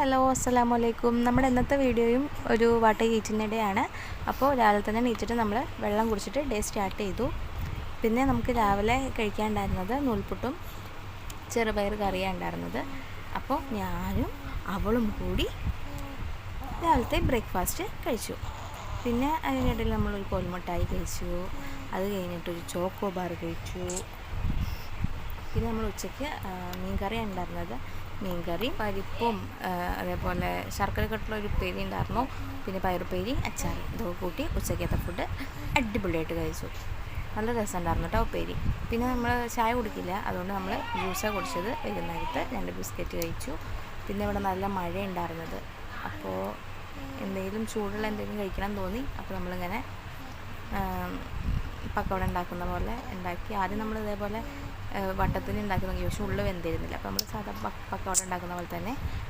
Hello അസ്സലാമു അലൈക്കും. നമ്മുടെ ഇന്നത്തെ വീഡിയോയും ഒരു വാട്ടർ ഹീറ്റിൻ്റെ ഡേ ആണ്. അപ്പോൾ രാവിലെ തന്നെ എണീറ്റിട്ട് നമ്മൾ വെള്ളം കുടിച്ചിട്ട് ഡേ സ്റ്റാർട്ട് ചെയ്തു. പിന്നെ നമുക്ക് രാവിലെ കഴിക്കാനുണ്ടായിരുന്നത് നൂൽപുട്ടും ചെറുപയർ കറിയാണ് ഉണ്ടായിരുന്നത്. അപ്പോൾ ഞാനും അവളും കൂടി രാവിലത്തെ ബ്രേക്ക്ഫാസ്റ്റ് കഴിച്ചു. പിന്നെ അതിനിടയിൽ നമ്മളൊരു കോൽമുട്ടായി കഴിച്ചു. അത് കഴിഞ്ഞിട്ടൊരു ചോക്കോ ബാർ കഴിച്ചു. പിന്നെ നമ്മൾ ഉച്ചയ്ക്ക് മീൻകറിയാണ് ഉണ്ടായിരുന്നത്. മീൻകറിയും പരിപ്പും അതേപോലെ ശർക്കര കെട്ടുള്ളൊരു ഉപ്പേരി ഉണ്ടായിരുന്നു. പിന്നെ പയറുപ്പേരി, അച്ചാർ ഇതൊക്കെ കൂട്ടി ഉച്ചയ്ക്കത്തെ ഫുഡ് അടിപൊളിയായിട്ട് കഴിച്ചു. നല്ല രസമുണ്ടായിരുന്നു കേട്ടോ ഉപ്പേരി. പിന്നെ നമ്മൾ ചായ കുടിക്കില്ല, അതുകൊണ്ട് നമ്മൾ ജ്യൂസാണ് കുടിച്ചത്. വൈകുന്നേരത്ത് 2 ബിസ്ക്കറ്റ് കഴിച്ചു. പിന്നെ ഇവിടെ നല്ല മഴ ഉണ്ടായിരുന്നത്, അപ്പോൾ എന്തെങ്കിലും ചൂടുള്ള എന്തെങ്കിലും കഴിക്കണം തോന്നി. അപ്പോൾ നമ്മളിങ്ങനെ പക്കവട ഉണ്ടാക്കുന്ന പോലെ ഉണ്ടാക്കി. ആദ്യം നമ്മൾ ഇതേപോലെ വട്ടത്തിന് ഉണ്ടാക്കി നോക്കി, പക്ഷേ ഉള്ളിൽ വെന്തിരുന്നില്ല. അപ്പോൾ നമ്മൾ സാധാ പക്കവട ഉണ്ടാക്കുന്ന പോലെ തന്നെ